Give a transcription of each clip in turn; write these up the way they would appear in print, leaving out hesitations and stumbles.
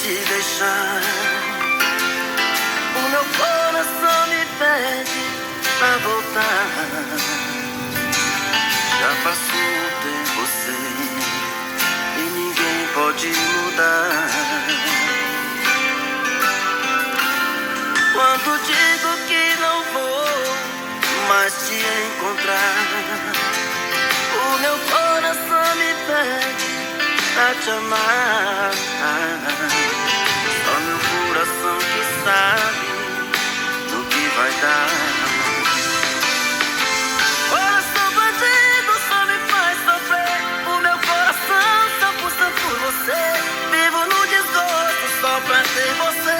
te deixar. O meu coração me pede pra voltar. Já passou o tempo sem e ninguém pode mudar. Quando digo que não vou mais te encontrar, o meu coração me pede pra te amar. Só meu coração que sabe no que vai dar. Coração bandido só me faz sofrer. O meu coração só pulsa por você. Vivo no desgosto só pra ter você.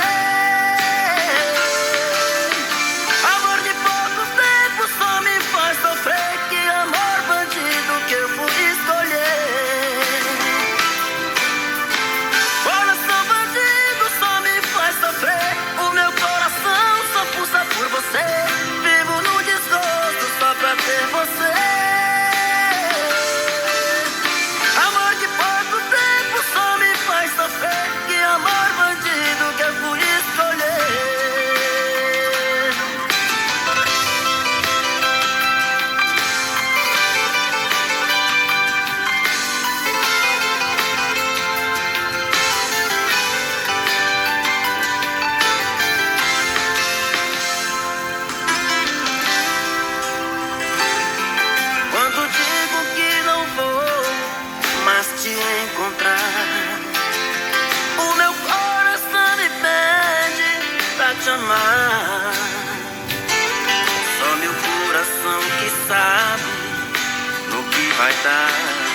Amor de pouco tempo só me faz sofrer. Que amor bandido que eu fui escolher. Coração bandido só me faz sofrer. O meu coração só pulsa por você. Vivo no desgosto só pra ter você. Amor de pouco tempo só me faz sofrer. Que amor bandido que eu fui escolher. Quando digo que não vou mais te encontrar, o meu coração me pede pra te amar. Só meu coração que sabe no que vai dar.